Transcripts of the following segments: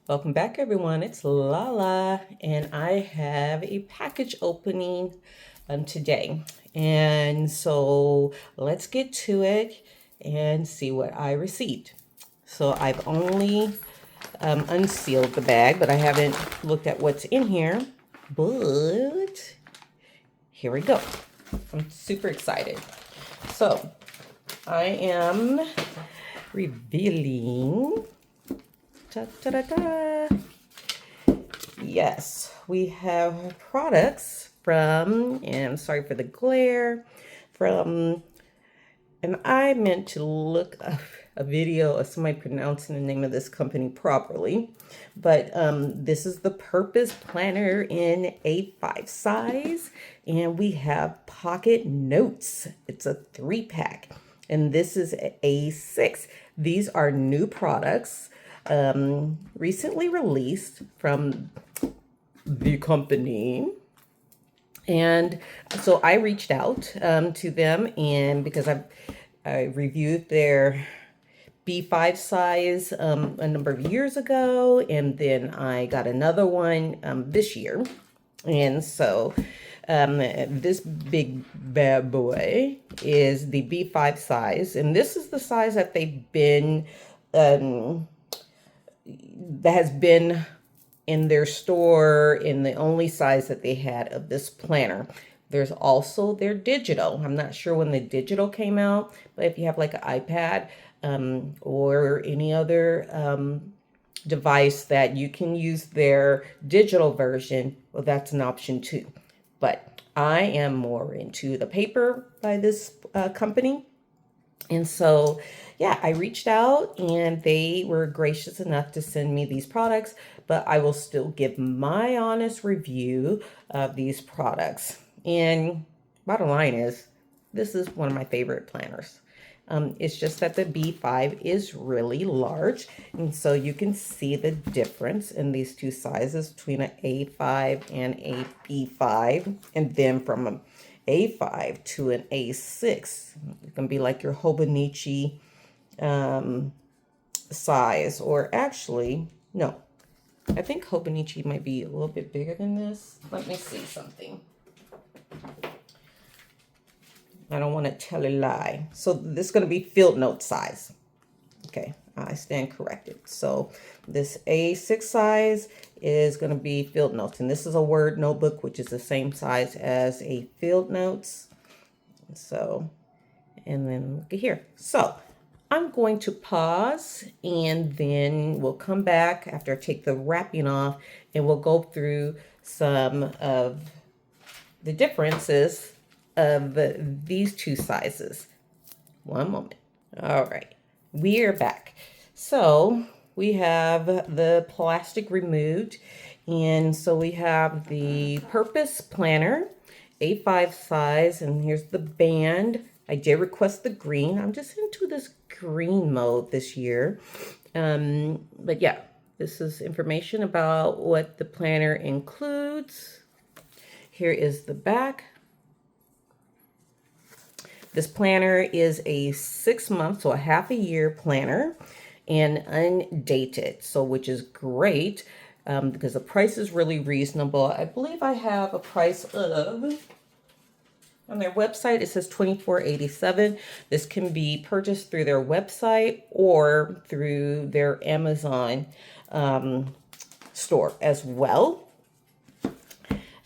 Welcome back, everyone. It's Lala, and I have a package opening today. And so let's get to it and see what I received. So I've only unsealed the bag, but I haven't looked at what's in here. But here we go. I'm super excited. So I am revealing. Ta -ta -da -da. Yes, we have products from, and I'm sorry for the glare, from, and I meant to look up a video of somebody pronouncing the name of this company properly, but this is the Purpose Planner in A5 size, and we have pocket notes. It's a 3-pack, and this is A6. These are new products recently released from the company. And so I reached out to them, and because I reviewed their B5 size a number of years ago, and then I got another one this year. And so this big bad boy is the B5 size, and this is the size that they've been that has been in their store in the only size that they had of this planner. There's also their digital. I'm not sure when the digital came out, but if you have like an iPad or any other device that you can use their digital version, well, that's an option too. But I am more into the paper by this company. And so, yeah, I reached out and they were gracious enough to send me these products, but I will still give my honest review of these products. And bottom line is, this is one of my favorite planners. It's just that the B5 is really large, and so you can see the difference in these two sizes between an A5 and a B5, and then from an A5 to an A6, it can be like your Hobonichi size, or actually, no, I think Hobonichi might be a little bit bigger than this. Let me see something. I don't want to tell a lie. So this is going to be field note size. Okay, I stand corrected. So this A6 size is going to be field notes. And this is a Word notebook, which is the same size as a field notes. So, and then look at here. So I'm going to pause, and then we'll come back after I take the wrapping off, and we'll go through some of the differences of these two sizes. One moment. All right, we are back. So we have the plastic removed, and so we have the Purpose Planner, A5 size, and here's the band. I did request the green. I'm just into this green mode this year. But yeah, this is information about what the planner includes. Here is the back. This planner is a 6-month, so a half a year planner, and undated, so which is great because the price is really reasonable. I believe I have a price of, on their website, it says $24.87. This can be purchased through their website or through their Amazon store as well.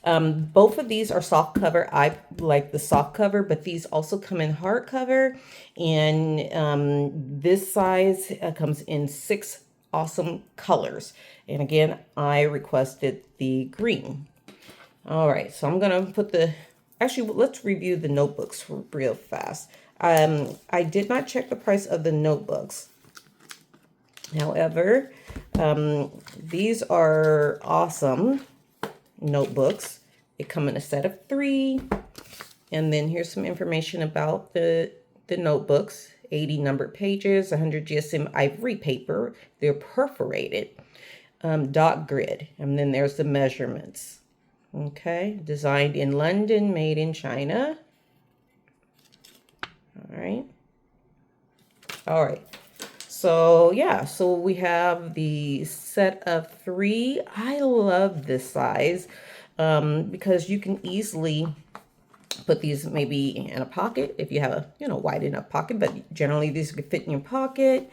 Both of these are soft cover. I like the soft cover, but these also come in hardcover. And this size comes in 6 awesome colors. And again, I requested the green. All right, so I'm going to put the, actually, let's review the notebooks real fast. I did not check the price of the notebooks. However, these are awesome notebooks. They come in a set of 3, and then here's some information about the notebooks. 80 numbered pages, 100 GSM ivory paper. They're perforated, dot grid, and then there's the measurements. Okay, designed in London, made in China. All right. So yeah, so we have the set of 3. I love this size because you can easily put these maybe in a pocket if you have a, wide enough pocket, but generally these could fit in your pocket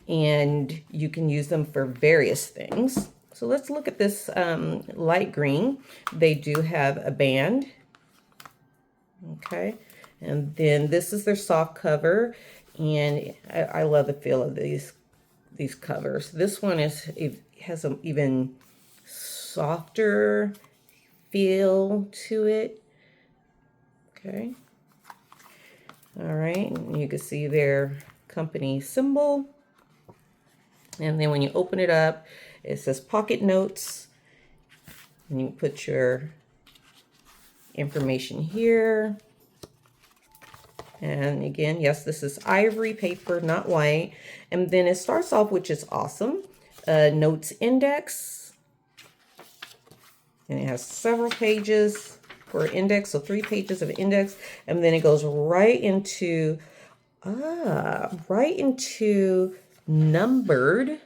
and you can use them for various things. So let's look at this light green. They do have a band. Okay. And then this is their soft cover. And I love the feel of these covers. This one has an even softer feel to it. Okay. All right. And you can see their company symbol. And then when you open it up, it says pocket notes. And you put your information here. And again, yes, this is ivory paper, not white. And then it starts off, which is awesome, notes index. And it has several pages for index, so 3 pages of index. And then it goes right into numbered.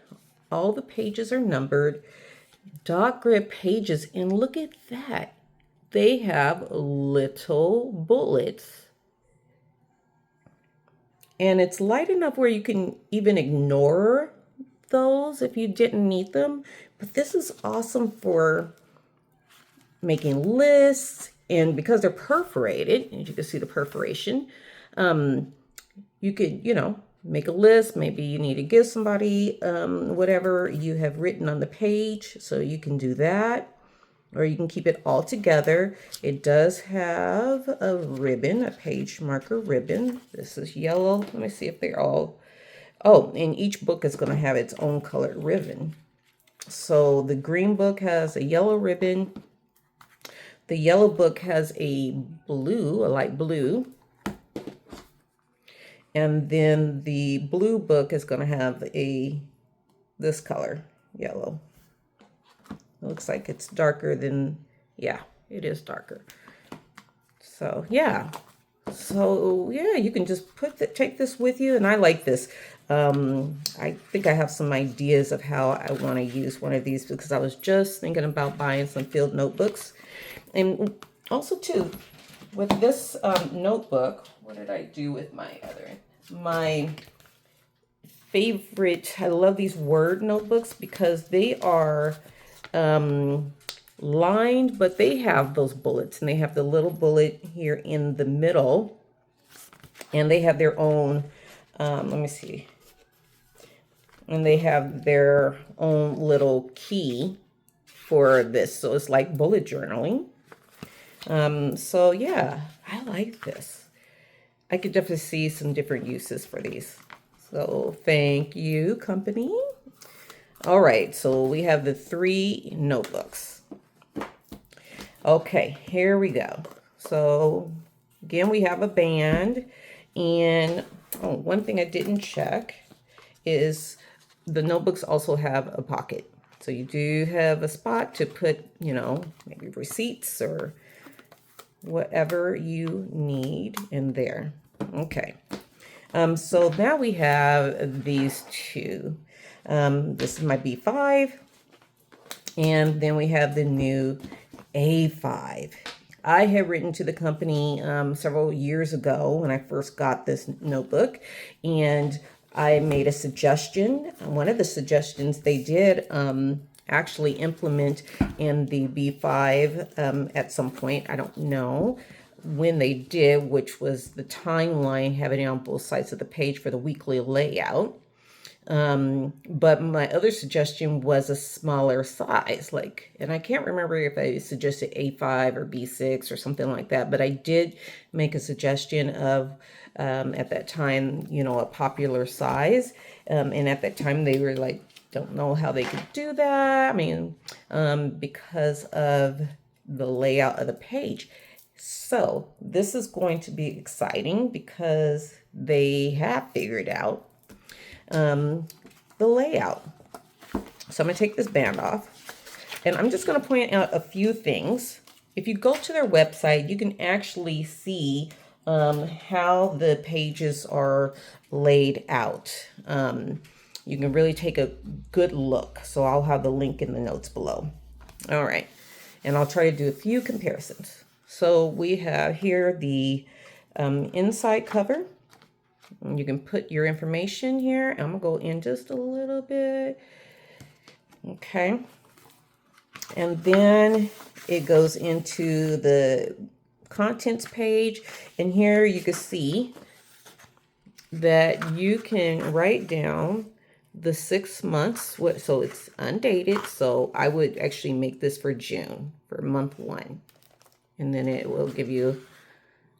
All the pages are numbered. Dot grid pages. And look at that. They have little bullets. And it's light enough where you can even ignore those if you didn't need them. But this is awesome for making lists. And because they're perforated, as you can see the perforation, you could, make a list. Maybe you need to give somebody whatever you have written on the page. So you can do that. Or you can keep it all together. It does have a ribbon, a page marker ribbon. This is yellow. Let me see if they're all... Oh, and each book is going to have its own colored ribbon. So the green book has a yellow ribbon. The yellow book has a blue, a light blue. And then the blue book is going to have this color, yellow. It looks like it's darker than, yeah, it is darker. So yeah, you can just take this with you. And I like this. I think I have some ideas of how I want to use one of these because I was just thinking about buying some field notebooks. And also too, with this notebook, what did I do with my favorite, I love these Word notebooks because they are lined, but they have those bullets and they have the little bullet here in the middle and they have their own, let me see. And they have their own little key for this. So it's like bullet journaling. So yeah, I like this. I could definitely see some different uses for these. So thank you, company. All right, so we have the 3 notebooks. Okay, here we go. So again, we have a band. And one thing I didn't check is the notebooks also have a pocket. So you do have a spot to put, maybe receipts or whatever you need in there. Okay. So now we have these 2. This is my B5. And then we have the new A5. I had written to the company several years ago when I first got this notebook. And I made a suggestion. One of the suggestions they did actually implement in the B5 at some point. I don't know when they did, which was the timeline, having it on both sides of the page for the weekly layout. But my other suggestion was a smaller size, and I can't remember if I suggested A5 or B6 or something like that, but I did make a suggestion of, at that time, a popular size. And at that time they were like, don't know how they could do that. I mean, because of the layout of the page. So this is going to be exciting because they have figured out the layout. So I'm going to take this band off and I'm just going to point out a few things. If you go to their website, you can actually see how the pages are laid out. you can really take a good look. So I'll have the link in the notes below. All right, and I'll try to do a few comparisons. So we have here the inside cover. And you can put your information here. I'm gonna go in just a little bit. Okay. And then it goes into the contents page. And here you can see that you can write down the 6 months. So it's undated. So I would actually make this for June, for month 1. And then it will give you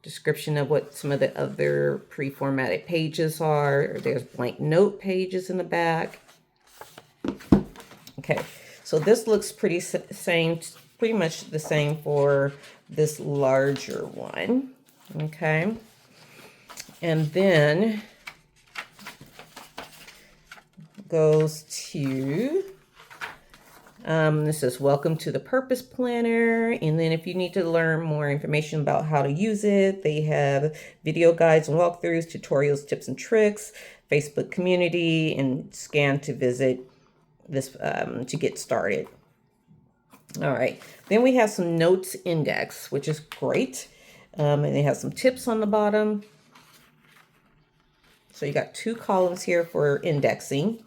description of what some of the other pre-formatted pages are. There's blank note pages in the back. Okay, so this looks pretty much the same for this larger one. Okay, and then goes to this says welcome to the Purpose Planner. And then if you need to learn more information about how to use it, they have video guides and walkthroughs, tutorials, tips and tricks, Facebook community, and scan to visit this to get started. All right, then we have some notes index, which is great. And they have some tips on the bottom. So you got 2 columns here for indexing.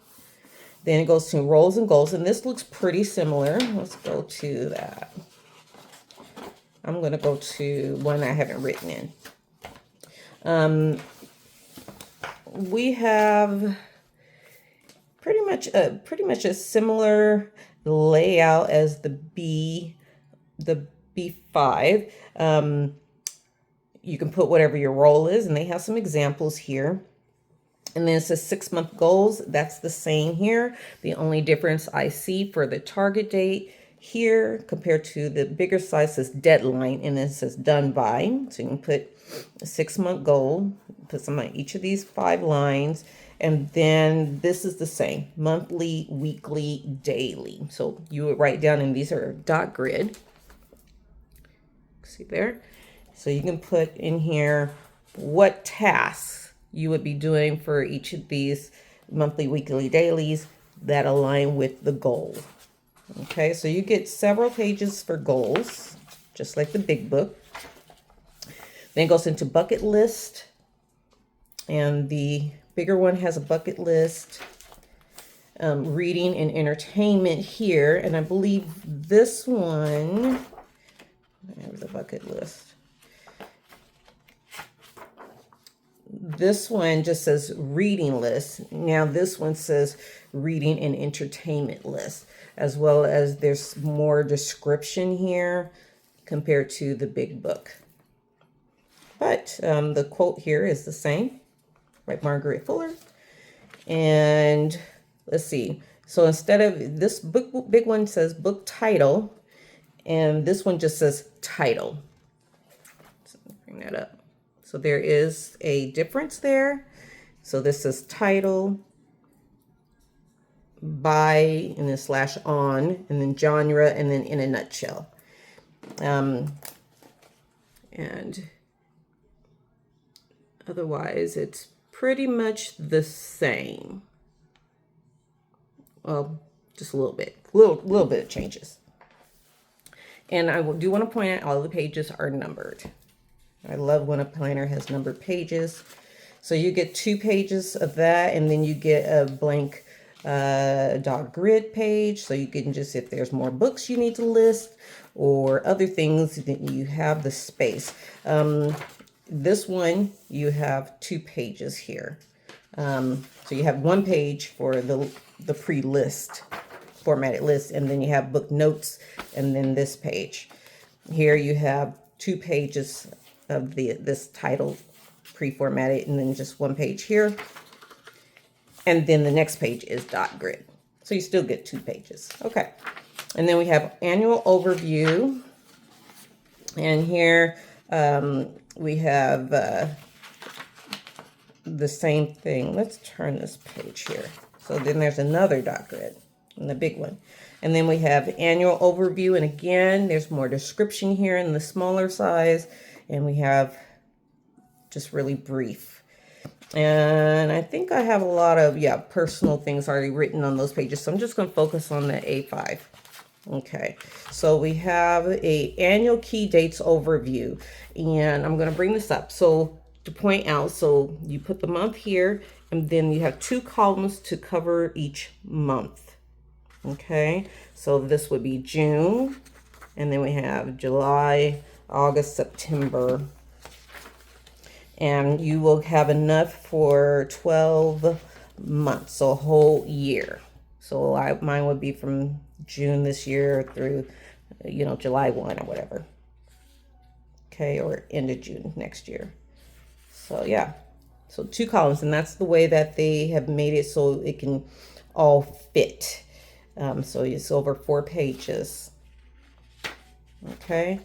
Then it goes to roles and goals, and this looks pretty similar. Let's go to that. I'm going to go to one I haven't written in. We have pretty much a similar layout as the B5. You can put whatever your role is, and they have some examples here. And then it says 6-month goals. That's the same here. The only difference I see for the target date here compared to the bigger size says deadline, and then it says done by. So you can put a 6-month goal, put some on each of these 5 lines. And then this is the same, monthly, weekly, daily. So you would write down, and these are dot grid. See there? So you can put in here what tasks you would be doing for each of these monthly, weekly, dailies that align with the goal. Okay, so you get several pages for goals, just like the big book. Then it goes into bucket list, and the bigger one has a bucket list, reading and entertainment here, and I believe this one, there's a bucket list. This one just says reading list. Now this one says reading and entertainment list, as well as there's more description here compared to the big book. But the quote here is the same, by Margaret Fuller. And let's see. So instead of this book, big one says book title, and this one just says title. So let me bring that up. So there is a difference there. So this says title, by, and then slash on, and then genre, and then in a nutshell. And otherwise, it's pretty much the same. Well, just a little bit, little bit of changes. And I do want to point out all the pages are numbered. I love when a planner has numbered pages. So you get 2 pages of that, and then you get a blank dot grid page. So you can just, if there's more books you need to list or other things, then you have the space. This one, you have 2 pages here. So you have 1 page for the pre-list, formatted list, and then you have book notes, and then this page. Here you have 2 pages of this title pre-formatted, and then just 1 page here. And then the next page is dot grid. So you still get 2 pages. Okay. And then we have annual overview. And here we have the same thing. Let's turn this page here. So then there's another dot grid, and the big one. And then we have annual overview. And again, there's more description here in the smaller size. And we have just really brief. And I think I have a lot of, yeah, personal things already written on those pages. So I'm just going to focus on the A5. Okay, so we have a annual key dates overview, and I'm going to bring this up. So to point out, so you put the month here, and then you have 2 columns to cover each month. Okay, so this would be June, and then we have July, August, September, and you will have enough for 12 months, so a whole year. So mine would be from June this year through, July 1 or whatever. Okay, or end of June next year. So yeah, so 2 columns, and that's the way that they have made it so it can all fit. So it's over 4 pages. Okay,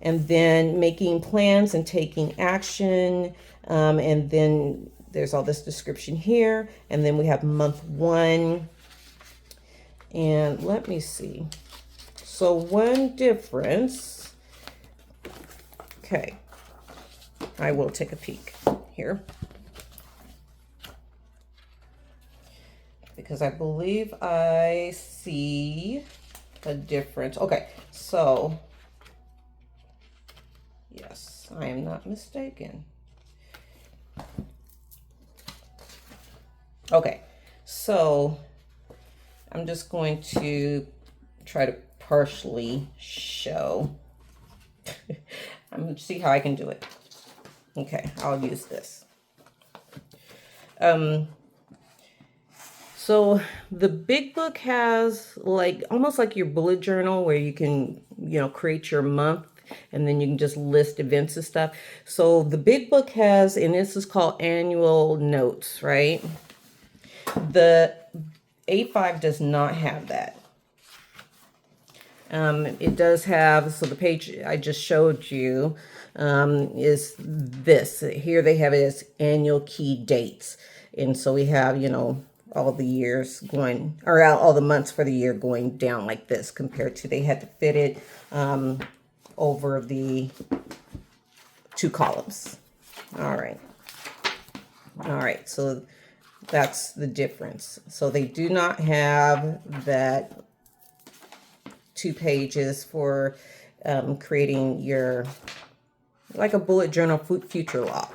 and then making plans and taking action, and then there's all this description here, and then we have month 1. And let me see. So one difference, okay, I will take a peek here, because I believe I see a difference. Okay, so yes, I am not mistaken. Okay, so I'm just going to try to partially show. I'm going to see how I can do it. Okay, I'll use this. So the big book has like almost like your bullet journal where you can, create your month, and then you can just list events and stuff. So the big book has, and this is called annual notes, right? The A5 does not have that. It does have, so the page I just showed you is this. Here they have it as annual key dates. And so we have, all the years going, or all the months for the year going down like this, compared to they had to fit it over the 2 columns. All right. All right, so that's the difference. So they do not have that 2 pages for creating your, like a bullet journal future log.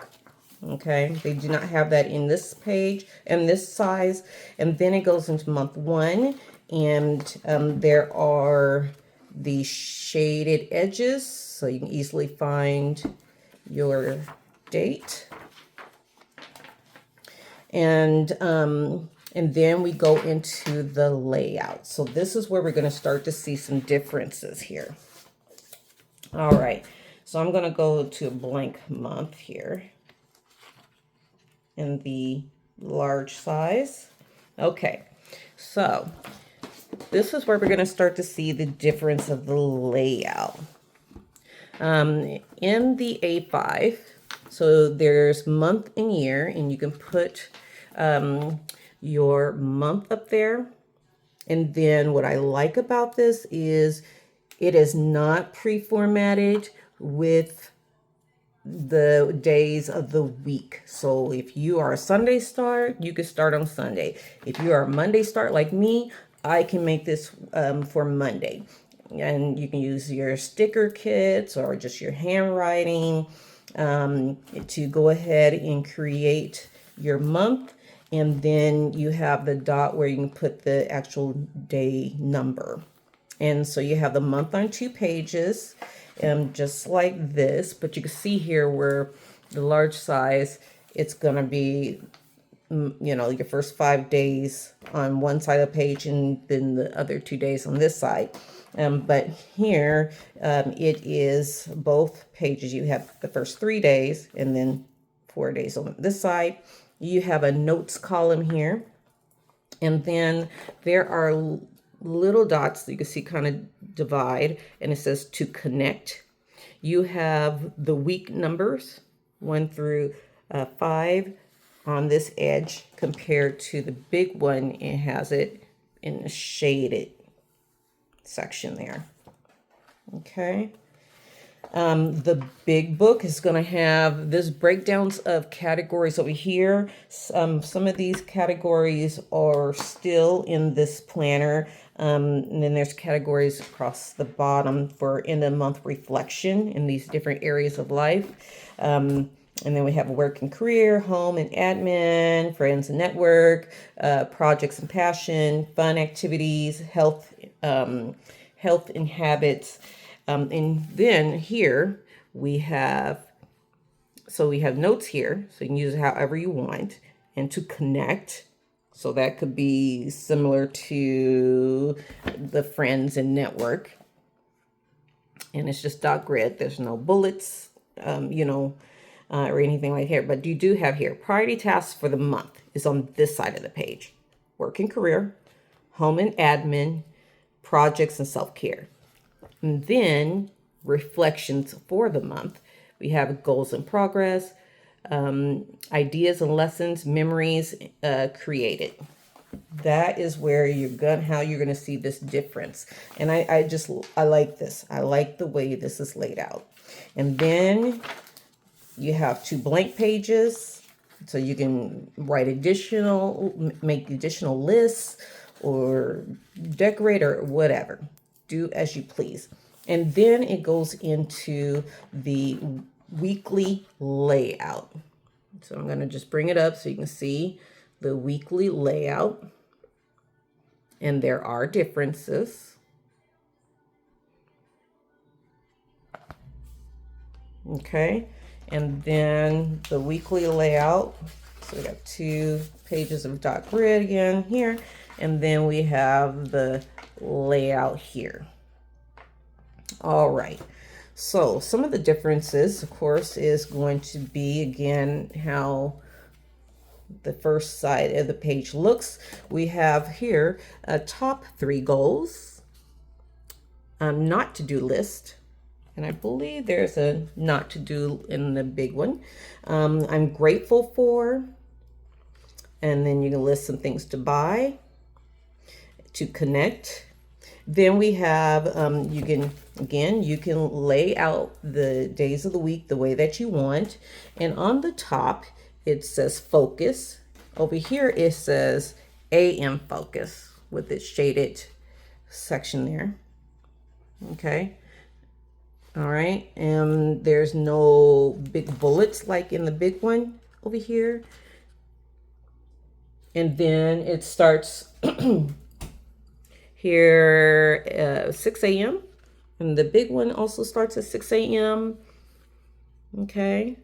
Okay, they do not have that in this page and this size. And then it goes into month 1, and there are the shaded edges, so you can easily find your date. And then we go into the layout. So this is where we're going to start to see some differences here. All right, so I'm going to go to a blank month here in the large size. Okay, so this is where we're going to start to see the difference of the layout. In the A5, so there's month and year, and you can put your month up there. And then what I like about this is it is not pre-formatted with the days of the week. So if you are a Sunday start, you can start on Sunday. If you are a Monday start like me, I can make this for Monday. And you can use your sticker kits or just your handwriting to go ahead and create your month. And then you have the dot where you can put the actual day number. And so you have the month on 2 pages, just like this. But you can see here where the large size, it's going to be, your first 5 days on one side of the page, and then the other 2 days on this side. But here, it is both pages. You have the first 3 days and then 4 days on this side. You have a notes column here. And then there are little dots that you can see kind of divide, and it says to connect. You have the week numbers 1 through 5 on this edge, compared to the big one. It has it in a shaded section there. Okay. The big book is going to have this breakdowns of categories over here. Some of these categories are still in this planner. And then there's categories across the bottom for end of month reflection in these different areas of life. And then we have work and career, home and admin, friends and network, projects and passion, fun activities, health, health and habits. And then here we have, so we have notes here, so you can use it however you want, and to connect. So that could be similar to the friends and network. And it's just dot grid. There's no bullets, or anything like here. But you do have here, priority tasks for the month is on this side of the page. Work and career, home and admin, projects and self-care. And then reflections for the month. We have goals in progress, ideas and lessons, memories created. That is where how you're gonna see this difference. And I like this. I like the way this is laid out. And then you have 2 blank pages, so you can write make additional lists or decorate or whatever. Do as you please. And then it goes into the weekly layout. So I'm going to just bring it up so you can see the weekly layout. And there are differences. Okay. And then the weekly layout. So we got 2 pages of dot grid again here. And then we have the layout here. All right. So some of the differences, of course, is going to be, again, how the first side of the page looks. We have here a top 3 goals, not to do list. And I believe there's a not to do in the big one. I'm grateful for, and then you can list some things to buy, to connect. Then we have, you can lay out the days of the week the way that you want. And on the top, it says focus. Over here, it says AM focus with its shaded section there. Okay. All right. And there's no big bullets like in the big one over here. And then it starts here 6 a.m. And the big one also starts at 6 a.m. Okay.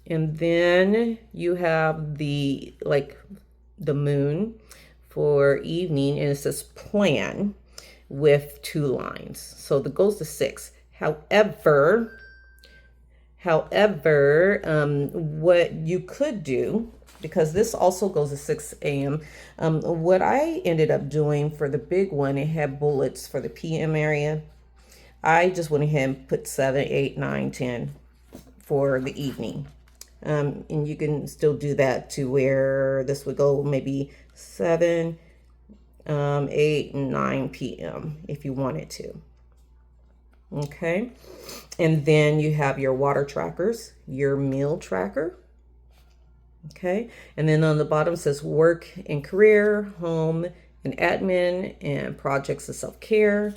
And then you have the moon for evening, and it says plan with 2 lines. So that goes to 6. However, what you could do, because this also goes to 6 a.m. What I ended up doing for the big one, it had bullets for the PM area. I just went ahead and put 7, 8, 9, 10 for the evening. And you can still do that to where this would go maybe 7, 8, 9 p.m. if you wanted to. Okay. And then you have your water trackers, your meal tracker. Okay. And then on the bottom says work and career, home and admin, and projects and self-care.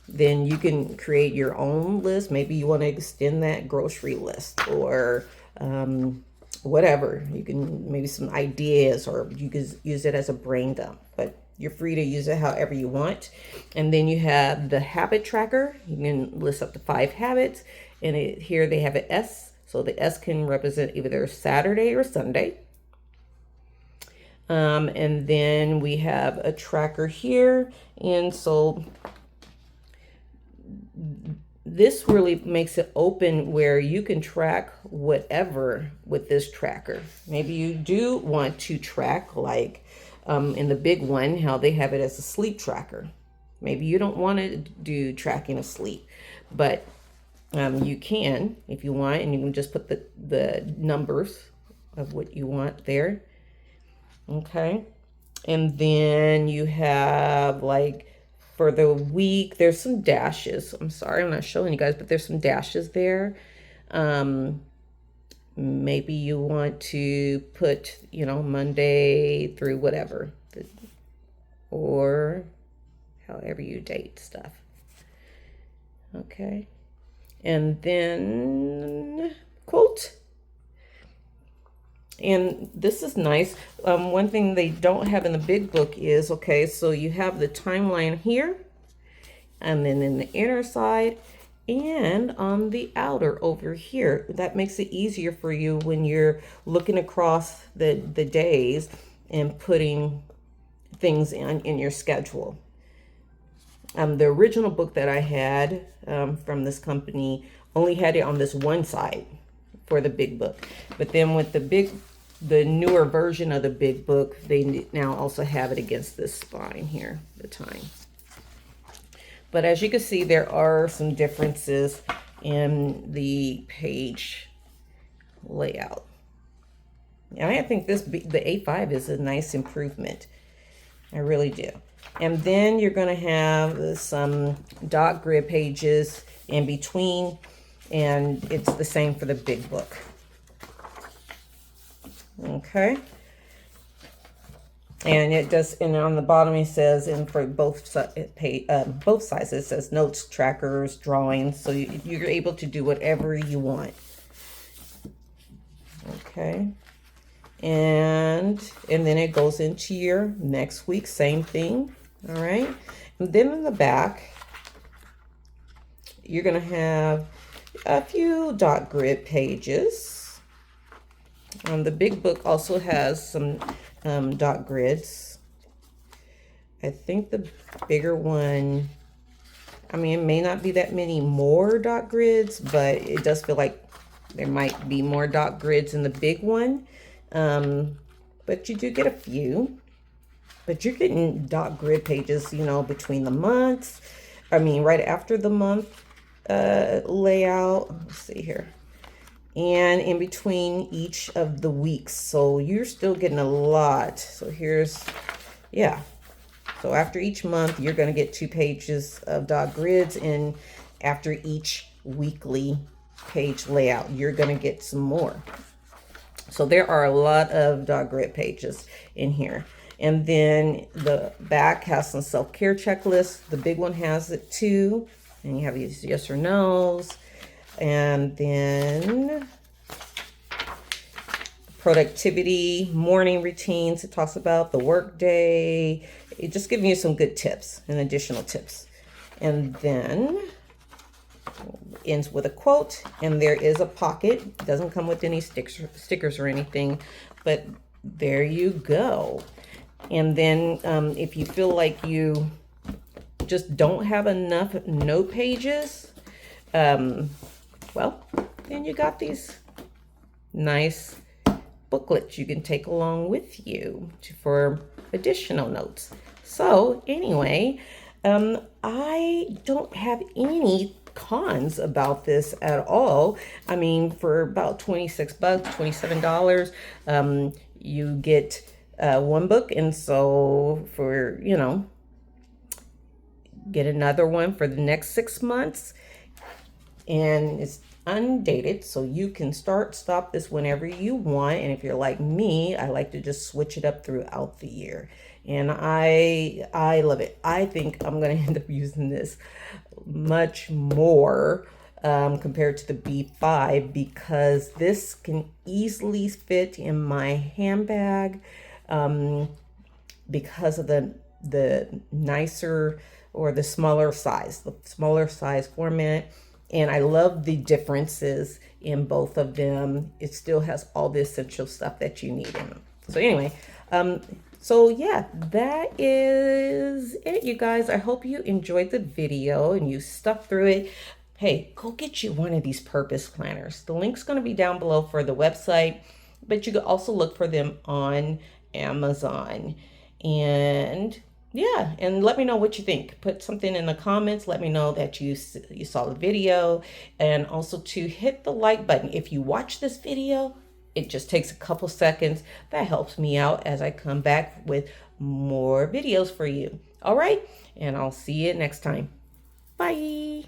Then you can create your own list. Maybe you want to extend that grocery list or whatever. You can maybe some ideas, or you can use it as a brain dump, but you're free to use it however you want. And then you have the habit tracker. You can list up to 5 habits, and here they have an S. So the S can represent either Saturday or Sunday. And then we have a tracker here. And so this really makes it open where you can track whatever with this tracker. Maybe you do want to track, like in the big one, how they have it as a sleep tracker. Maybe you don't want to do tracking of sleep, but you can if you want, and you can just put the numbers of what you want there. Okay. And then you have like for the week, there's some dashes. I'm sorry, I'm not showing you guys, but there's some dashes there. Maybe you want to put, you know, Monday through whatever, or however you date stuff. Okay. And then quote. And this is nice. One thing they don't have in the big book is, okay, so you have the timeline here, and then in the inner side, and on the outer over here. That makes it easier for you when you're looking across the days and putting things in your schedule. The original book that I had from this company only had it on this one side for the big book. But then with the newer version of the big book, they now also have it against this spine here, the time. But as you can see, there are some differences in the page layout. And I think the A5 is a nice improvement. I really do. And then you're going to have some dot grid pages in between, and it's the same for the big book. Okay. And it does, and on the bottom it says, and for both sides it says notes, trackers, drawings, so you're able to do whatever you want. Okay. And then it goes into your next week, same thing. All right. And then in the back, you're going to have a few dot grid pages. The big book also has some dot grids. I think the bigger one, I mean, it may not be that many more dot grids, but it does feel like there might be more dot grids in the big one. But you do get a few. But you're getting dot grid pages, you know, between the months. I mean, right after the month layout. Let's see here. And in between each of the weeks. So you're still getting a lot. So here's, yeah. So after each month, you're going to get 2 pages of dot grids. And after each weekly page layout, you're going to get some more. So there are a lot of dot grid pages in here. And then the back has some self-care checklists. The big one has it too. And you have these yes or no's. And then productivity, morning routines. It talks about the work day. It just giving you some good tips and additional tips. And then ends with a quote. And there is a pocket. It doesn't come with any stickers or anything. But there you go. And then if you feel like you just don't have enough note pages, well, then you got these nice booklets you can take along with you for additional notes. So anyway, I don't have any cons about this at all. I mean, for about $26, $27, you get one book, and so for, you know, get another one for the next 6 months, and it's undated, so you can stop this whenever you want. And if you're like me, I like to just switch it up throughout the year, and I love it. I think I'm gonna end up using this much more compared to the B5, because this can easily fit in my handbag. Because of the nicer or the smaller size format. And I love the differences in both of them. It still has all the essential stuff that you need in them. So anyway, so yeah, that is it, you guys. I hope you enjoyed the video and you stuck through it. Hey, go get you one of these purpose planners. The link's going to be down below for the website, but you can also look for them on Amazon. And yeah, and let me know what you think. Put something in the comments. Let me know that you saw the video, and also to hit the like button. If you watch this video, it just takes a couple seconds. That helps me out as I come back with more videos for you. All right, and I'll see you next time. Bye.